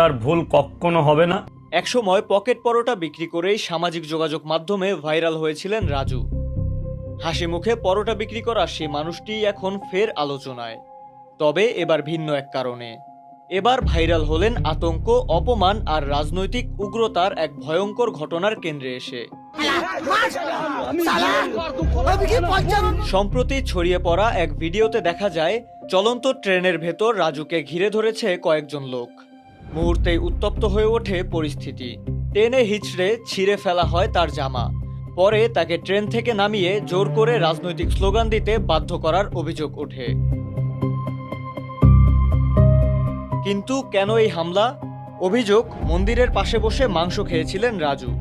আর ভুল কখনো হবে না। একসময় পকেট পরোটা বিক্রি করেই সামাজিক যোগাযোগ মাধ্যমে ভাইরাল হয়েছিলেন রাজু। হাসি মুখে পরোটা বিক্রি করা সেই মানুষটি এখন ফের আলোচনায়, তবে এবার ভিন্ন এক কারণে। এবার ভাইরাল হলেন আতঙ্ক, অপমান আর রাজনৈতিক উগ্রতার এক ভয়ঙ্কর ঘটনার কেন্দ্রে এসে। সম্প্রতি ছড়িয়ে পড়া এক ভিডিওতে দেখা যায় চলন্ত ট্রেনের ভেতর রাজুকে ঘিরে ধরেছে কয়েকজন লোক। মুহূর্তেই উত্তপ্ত হয়ে ওঠে পরিস্থিতি। টেনে হিচড়ে ছিঁড়ে ফেলা হয় তার জামা। পরে তাকে ট্রেন থেকে নামিয়ে জোর করে রাজনৈতিক স্লোগান দিতে বাধ্য করার অভিযোগ ওঠে। কিন্তু কেন এই হামলা? অভিযোগ, মন্দিরের পাশে বসে মাংস খেয়েছিলেন রাজু।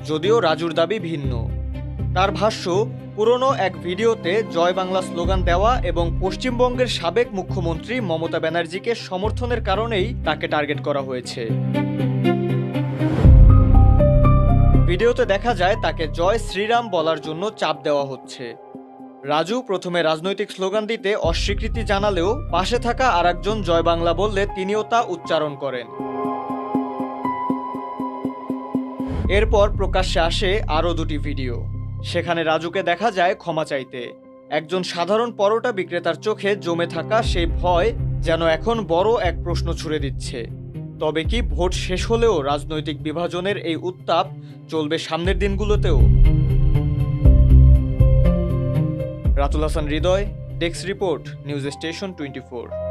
যদিও রাজুর দাবি ভিন্ন। তার ভাষ্য, পুরনো এক ভিডিওতে জয় বাংলা স্লোগান দেওয়া এবং পশ্চিমবঙ্গের সাবেক মুখ্যমন্ত্রী মমতা ব্যানার্জিকে সমর্থনের কারণেই তাকে টার্গেট করা হয়েছে। ভিডিওতে দেখা যায় তাকে জয় শ্রীরাম বলার জন্য চাপ দেওয়া হচ্ছে। রাজু প্রথমে রাজনৈতিক স্লোগান দিতে অস্বীকৃতি জানালেও পাশে থাকা আরেকজন জয় বাংলা বললে তিনিও তা উচ্চারণ করেন। এরপর প্রকাশ্যে আসে আরও দুটি ভিডিও। সেখানে রাজুকে দেখা যায় ক্ষমা চাইতে। একজন সাধারণ পরোটা বিক্রেতার চোখে জমে থাকা সেই ভয় যেন এখন বড় এক প্রশ্ন ছুড়ে দিচ্ছে। তবে কি ভোট শেষ হলেও রাজনৈতিক বিভাজনের এই উত্তাপ চলবে সামনের দিনগুলোতেও? রাতুল হাসান হৃদয়, ডেস্ক রিপোর্ট, নিউজ স্টেশন 24।